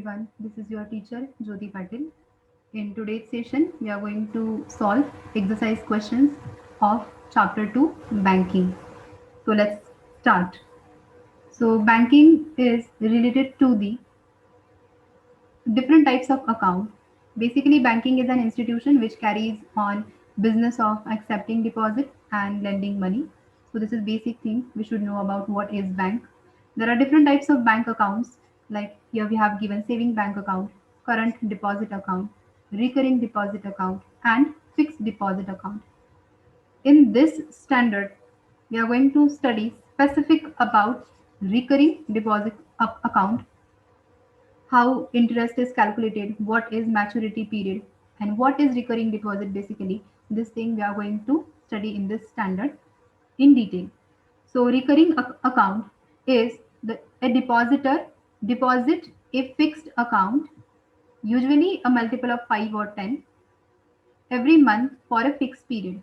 everyone. This is your teacher Jyoti Patil. In today's session, we are going to solve exercise questions of chapter 2 banking. So let's start. So banking is related to the different types of account. Basically, banking is an institution which carries on business of accepting deposit and lending money. So this is basic thing we should know about what is bank. There are different types of bank accounts. Like here we have given saving bank account, current deposit account, recurring deposit account, and fixed deposit account. In this standard, we are going to study specific about recurring deposit account, how interest is calculated, what is maturity period, and what is recurring deposit basically. This thing we are going to study in this standard in detail. So recurring account is a depositor deposit a fixed amount, usually a multiple of 5 or 10, every month for a fixed period,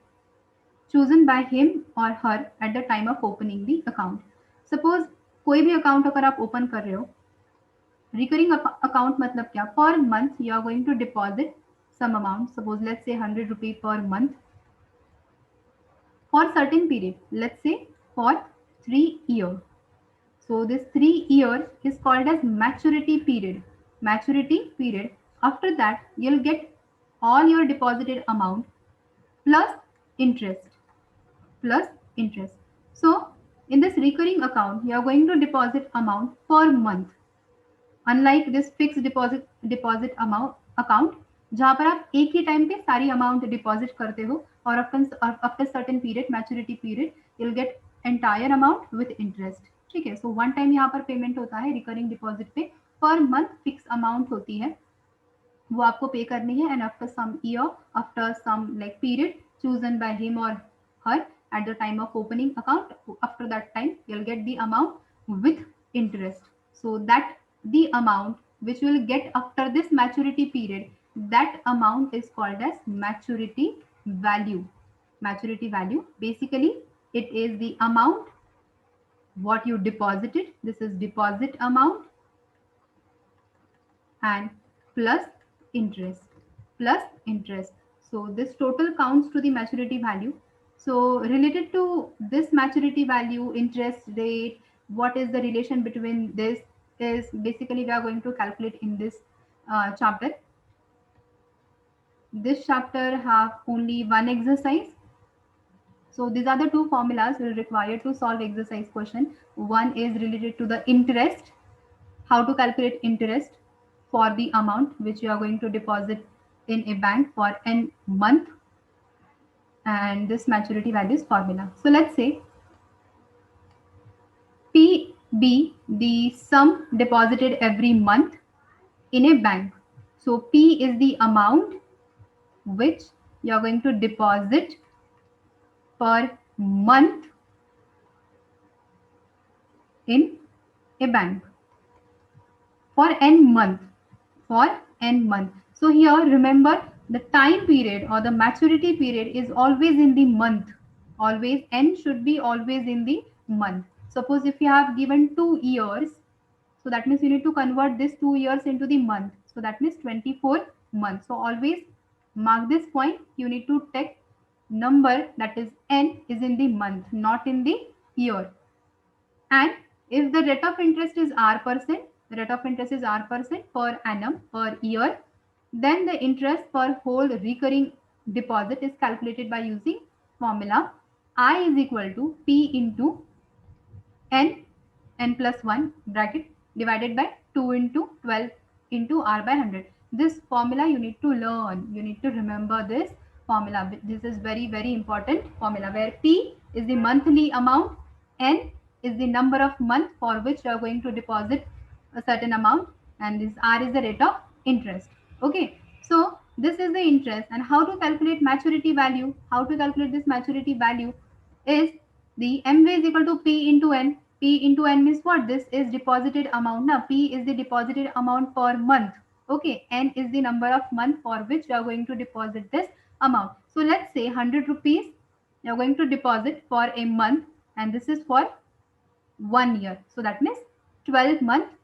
chosen by him or her at the time of opening the account. Suppose कोई भी account अगर आप open कर रहे हो, recurring account मतलब क्या? Per month you are going to deposit some amount. Suppose let's say 100 rupee per month for certain period. Let's say for 3 years. So this 3 years is called as maturity period. Maturity period. After that, you'll get all your deposited amount plus interest. Plus interest. So in this recurring account, you are going to deposit amount per month. Unlike this fix deposit amount account जहां पर आप एक ही time पे सारी amount deposit करते हो और after certain period maturity period you will gate entire amount with interest. ठीक है. सो वन टाइम यहाँ पर पेमेंट होता है रिकरिंग डिपॉजिट पे, पर मंथ फिक्स अमाउंट होती है, वो आपको पे करनी है. And after some year, after some like period chosen by him or her at the time of opening account, after that time you'll get the amount with interest. So that the amount which you will get after this maturity period, that amount is called as maturity value. Maturity value, basically it is the amount what you deposited. This is deposit amount and plus interest. Plus interest. So this total counts to the maturity value. So related to this maturity value, interest rate, what is the relation between this is basically we are going to calculate in this chapter. This chapter have only one exercise. So these are the two formulas we require to solve exercise question. One is related to the interest, how to calculate interest for the amount which you are going to deposit in a bank for n month, and this maturity values formula. So let's say PB, the sum deposited every month in a bank. So P is the amount which you are going to deposit per month in a bank for n month. For n month. So here remember the time period or the maturity period is always in the month. Always n should be always in the month. Suppose if you have given 2 years, so that means you need to convert this 2 years into the month. So that means 24 months. So always mark this point. You need to take number that is n is in the month, not in the year. And if the rate of interest is r%, the rate of interest is r% per annum per year, then the interest per whole recurring deposit is calculated by using formula I is equal to P into n plus 1 bracket divided by 2 into 12 into r by 100. This formula you need to learn. You need to remember this formula. This is very, very important formula where P is the monthly amount, n is the number of months for which you are going to deposit a certain amount, and this r is the rate of interest. Okay. So this is the interest, and how to calculate maturity value? How to calculate this maturity value is the MV is equal to P into N. P into N means what? This is deposited amount. Now P is the deposited amount per month. Okay. N is the number of month for which you are going to deposit this amount. So let's say 100 rupees you are going to deposit for a month, and this is for 1 year. So that means 12 months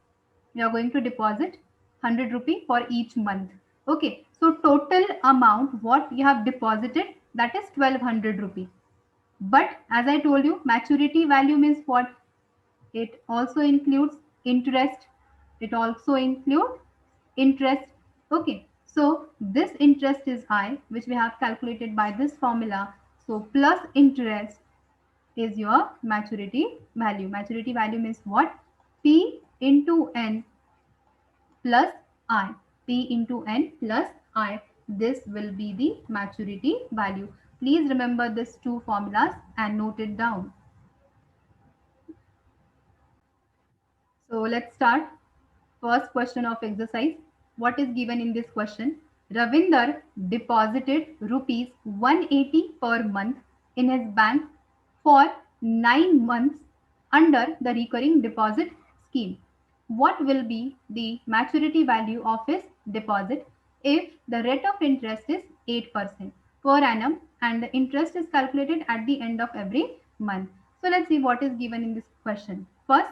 you are going to deposit 100 rupee for each month. Okay, so total amount what you have deposited, that is 1200 rupee. But as I told you, maturity value means what? It also includes interest. It also includes interest. Okay, so this interest is I, which we have calculated by this formula. So plus interest is your maturity value. Maturity value means what? P into N plus I. P into N plus I. This will be the maturity value. Please remember these two formulas and note it down. So let's start. First question of exercise. What is given in this question? Ravinder deposited rupees 180 per month in his bank for 9 months under the recurring deposit scheme. What will be the maturity value of his deposit if the rate of interest is 8% per annum and the interest is calculated at the end of every month? So let's see what is given in this question. First,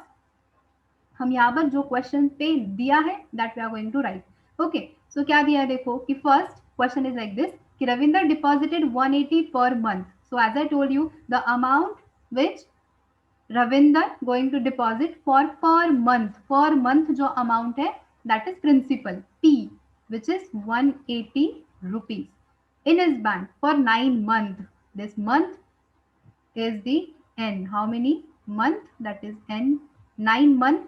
हम यहाँ पर जो question पे दिया है that we are going to write. Okay, so क्या दिया है देखो कि first question is like this कि Ravinder deposited 180 per month. So as I told you the amount which Ravinder going to deposit for per month जो अमाउंट है that is principal P which is 180 rupees in his bank for 9 months. This month is the n. How many month? That is n. 9 month.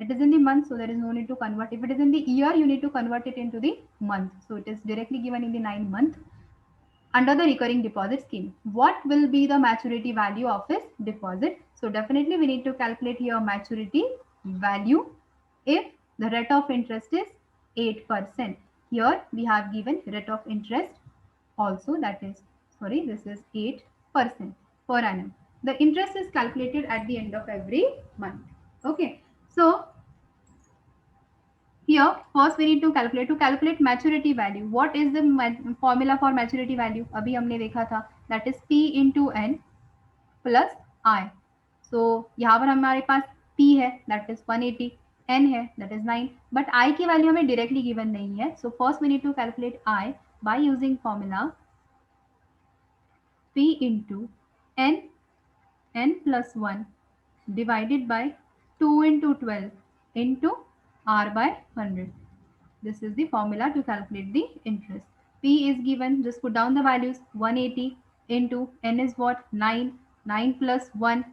It is in the month, so there is no need to convert. If it is in the year, you need to convert it into the month. So it is directly given in the 9 month under the recurring deposit scheme. What will be the maturity value of his deposit? So definitely we need to calculate here maturity value if the rate of interest is 8%. Here we have given rate of interest also, that is, sorry, this is 8% per annum. The interest is calculated at the end of every month. Okay, so here first we need to calculate maturity value. What is the formula for maturity value? अभी हमने देखा था, that is P into N plus I. So यहाँ पर हमारे पास P है, that is 180, N है, that is 9, but I की वैल्यू हमें directly given नहीं है. So first we need to calculate I by using formula P into N plus 1 divided by 2 into 12 into R by 100. This is the formula to calculate the interest. P is given, just put down the values, 180 into N is what? 9. 9 plus 1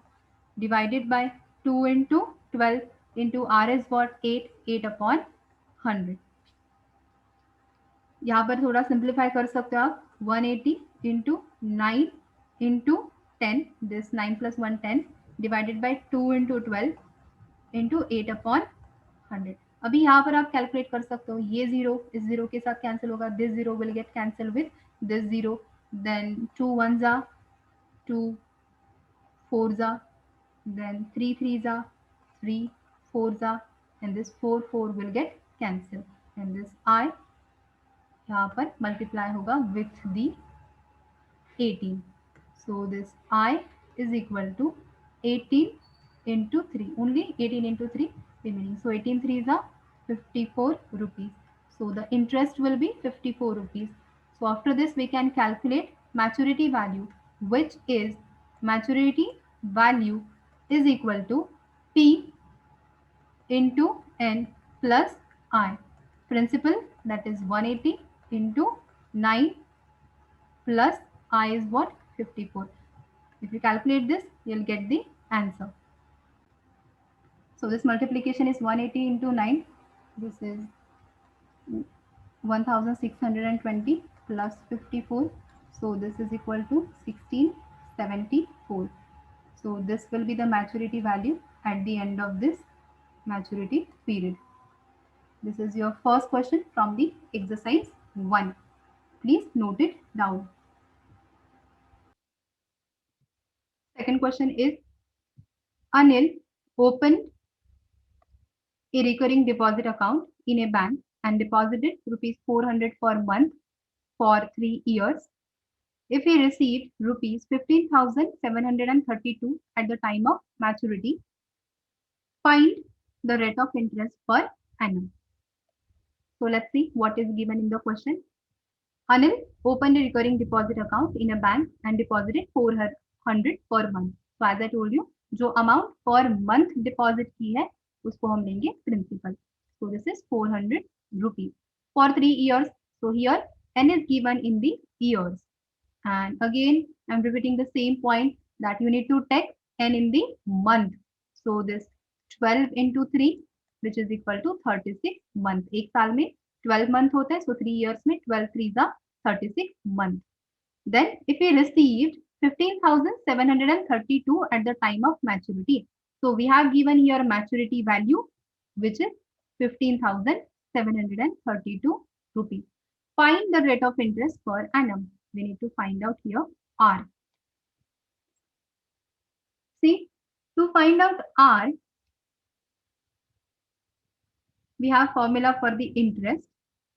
divided by 2 into 12 into R is what? 8. 8 upon 100. यहाँ पर थोड़ा simplify कर सकते हो आप. 180 into 9 into 10, this 9 plus 1 10 divided by 2 into 12 into 8 upon 100. अभी यहाँ पर आप कैलकुलेट कर सकते हो. ये जीरो इस जीरो के साथ कैंसिल होगा. This zero will get cancel with this zero. Then 2 1s are 2 4s are, then 3 3s are 3 4s are, and this 4 4 will get cancelled, and this I यहाँ पर मल्टीप्लाई होगा with the 18. So this I is equal to 18 into 3. Only 18 into 3 remaining. So 18 3s are 54 rupees. So the interest will be 54 rupees. So after this we can calculate maturity value, which is maturity value is equal to P into N plus I. Principal, that is 180 into 9 plus I is what? 54. If you calculate this, you'll get the answer. So this multiplication is 180 into 9. This is 1620 plus 54. So this is equal to 1674. So this will be the maturity value at the end of this maturity period. This is your first question from the exercise 1. Please note it down. Second question is, Anil opened a recurring deposit account in a bank and deposited rupees 400 per month for 3 years. If he received rupees 15,732 at the time of maturity, find the rate of interest per annum. So let's see what is given in the question. Anil opened a recurring deposit account in a bank and deposited 400 per month. So as I told you, जो amount per month deposit की है उसको हम लेंगे principal. So this is 400 rupees for 3 years. So here n is given in the years. And again, I'm repeating the same point that you need to take n in the month. So this 12 into 3, which is equal to 36 month. एक साल में 12 month होता है, so 3 years में 12 3s are 36 month. Then if we received 15,732 at the time of maturity, so we have given here maturity value, which is 15,732 rupees. Find the rate of interest per annum. We need to find out here R. See, to find out R, we have formula for the interest.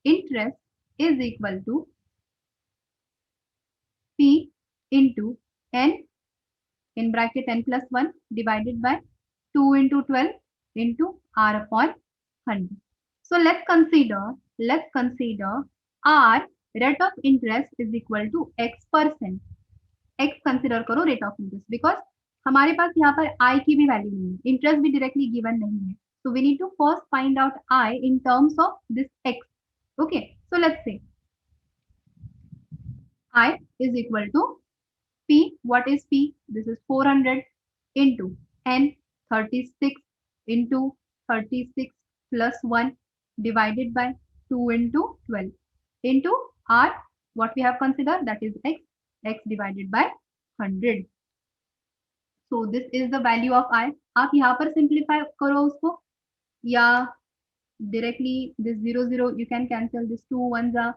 Interest is equal to P into N in bracket n plus 1 divided by 2 into 12 into R upon 100. So let's consider R rate of interest is equal to X%. X consider करो rate of interest because हमारे पास यहाँ पर I की भी value नहीं है, interest भी directly given नहीं है. So we need to first find out I in terms of this X. Okay, so let's say I is equal to P. What is P? This is 400 into N 36 into 36 plus 1 divided by 2 into 12 into R. What we have considered, that is X. X divided by 100. So this is the value of I. आप यहाँ पर simplify करो उसको या directly this 0 0 you can cancel, this 2 1s are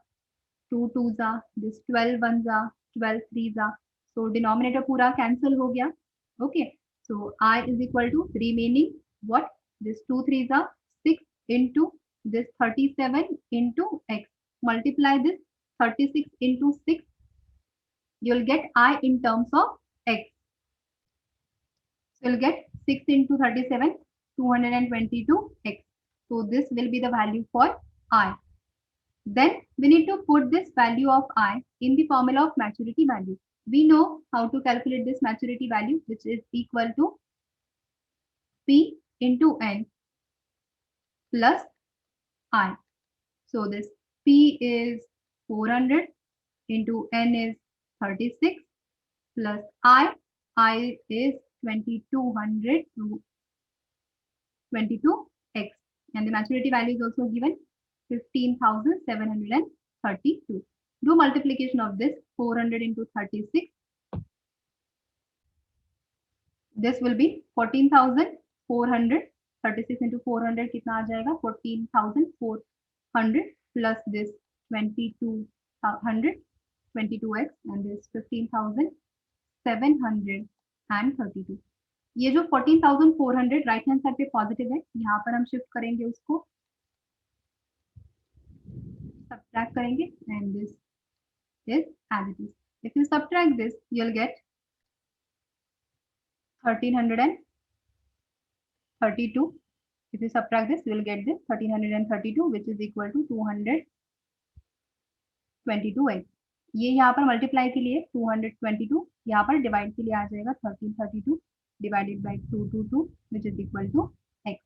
2 2s are, this 12 1s are 12 3s are. So denominator पूरा cancel हो गया. Okay, so I is equal to remaining what, this 2 3s are 6 into this 37 into X. Multiply this 36 into 6. You'll get I in terms of X. So you'll get 6 into 37, 222 X. So this will be the value for I. Then we need to put this value of I in the formula of maturity value. We know how to calculate this maturity value, which is equal to P into N plus I. So this P is 400 into N is 36 plus I is 2200 to 22x, and the maturity value is also given 15,732. Do multiplication of this 400 into 36. This will be 14,400. 36 into 400 कितना आ जाएगा 14,400 plus this 2200 22x and this 15,732. ये जो 14,400 right hand side पे positive है, यहाँ पर हम shift करेंगे उसको, subtract करेंगे and this is as it is. If you subtract this, you'll get 1332. If you subtract this, you will get this 1332, which is equal to 222x. ये यहाँ पर मल्टीप्लाई के लिए 222, यहाँ पर डिवाइड के लिए आ जाएगा 1332 divided by 222, which is equal to x.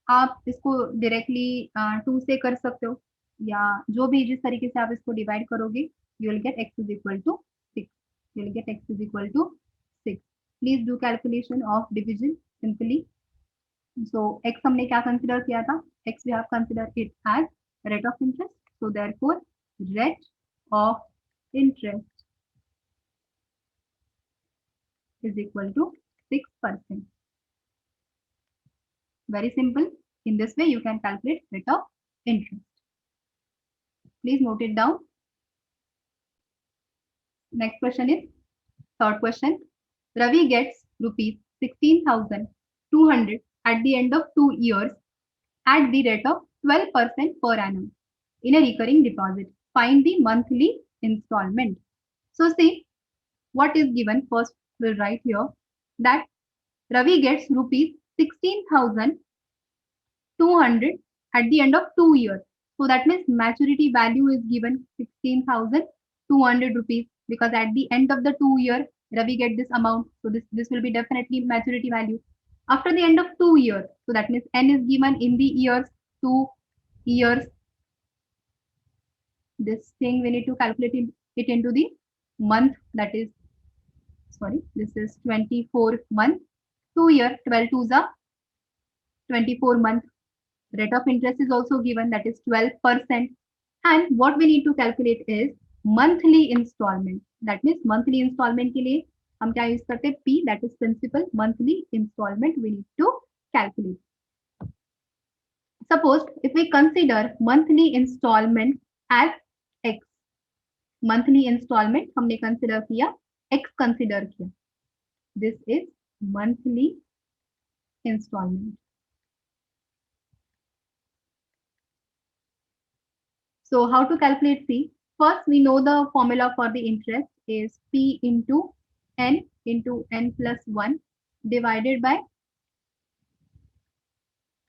आप इसको डायरेक्टली 2 से कर सकते हो या जो भी जिस तरीके से आप इसको डिवाइड करोगे, you will get x is equal to 6. You will get x is equal to 6. Please do calculation of division simply. So x हमने क्या कंसिडर किया था, x we have consider it as rate of interest. So therefore rate of interest is equal to 6%. Very simple. In this way, you can calculate rate of interest. Please note it down. Next question is third question. Ravi gets rupees 16,200 at the end of 2 years at the rate of 12% per annum in a recurring deposit. Find the monthly installment. So see what is given. First we'll write here that Ravi gets rupees 16,200 at the end of 2 years. So So that means maturity value is given 16,200 rupees, because at the end of the 2 year, Ravi get this amount. So this will be definitely maturity value. After the end of 2 years, so that means n is given in the years, 2 years. This thing we need to calculate it into the month, that is, sorry, this is 24 month. 2 year, 12 twos are 24 month. Rate of interest is also given, that is 12%. And what we need to calculate is monthly installment. That means monthly installment के लिए हम क्या use करते हैं? P, that is principal. Monthly installment we need to calculate. Suppose if we consider monthly installment as X, monthly installment हमने consider किया, X consider किया. This is monthly installment. So how to calculate C? First, we know the formula for the interest is P into n plus 1 divided by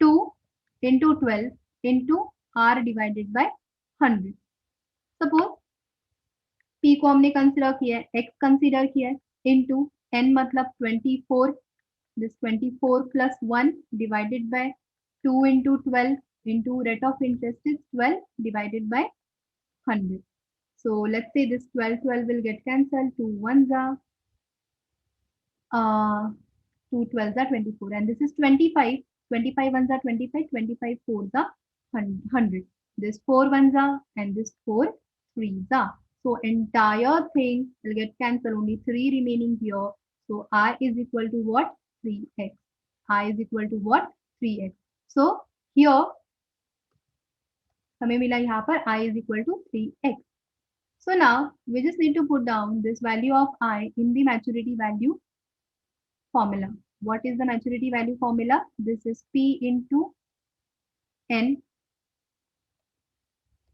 2 into 12 into R divided by 100. Suppose P को हमने consider किया है, X consider किया है, into n मतलब 24, this 24 plus 1 divided by 2 into 12 into rate of interest is 12 divided by 100. So let's say this 12 will get cancelled. 2 1s are 2 12s are 24, and this is 25. 25 1s are 25. 25 4s are 100. This 4 1s are and this 4 3s are. So entire thing will get cancelled. Only 3 remaining here. So I is equal to what? 3x. I is equal to what? 3x. So here हमें मिला यहाँ पर I is equal to 3x. So now we just need to put down this value of I in the maturity value formula. What is the maturity value formula? This is P into N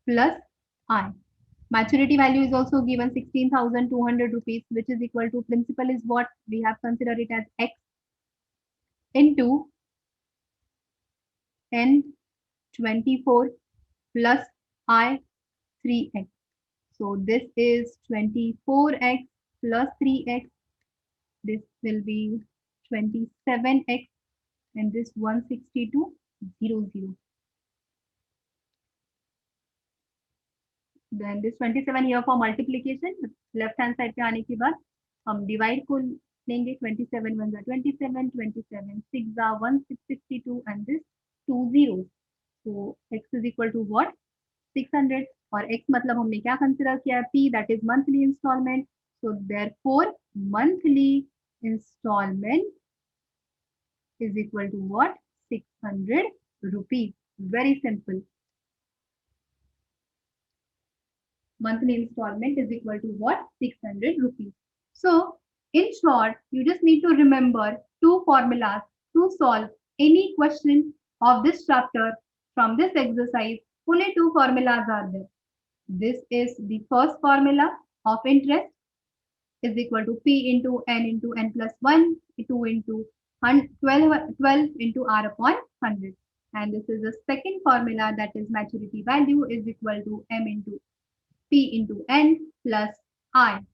plus I. Maturity value is also given 16,200 rupees, which is equal to principal is what we have considered it as X into N 24 plus I 3x. So this is 24x plus 3x. This will be 27x, and this 162.00. Then this 27 here for multiplication. Left hand side पे आने के बाद हम divide को लेंगे. 27 1s are 27, 27 6s are 162, and this 2 zeros. So x is equal to what? 600. और x मतलब हमने क्या कंसिडर किया? P, that is monthly installment. So therefore monthly installment is equal to what? 600 rupees. Very simple. Monthly installment is equal to what? 600 rupees. So in short, you just need to remember two formulas to solve any question of this chapter from this exercise. Only two formulas are there. This is the first formula of interest is equal to P into N plus 1, 2 into 12 into R upon 100. And this is the second formula, that is maturity value is equal to M into P into N plus I.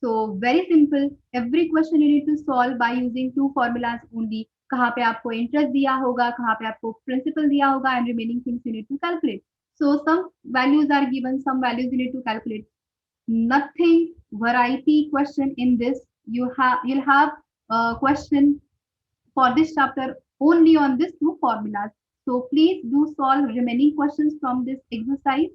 So very simple. Every question you need to solve by using two formulas only. कहाँ पे आपको interest दिया होगा, कहाँ पे आपको principal दिया होगा, and remaining things you need to calculate. So some values are given, some values you need to calculate. Nothing variety question in this. You'll have a question for this chapter only on these two formulas. So please do solve remaining questions from this exercise,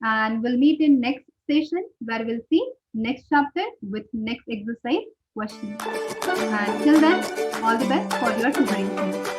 and we'll meet in next session where we'll see next chapter with next exercise question. And till then, all the best for your tutoring.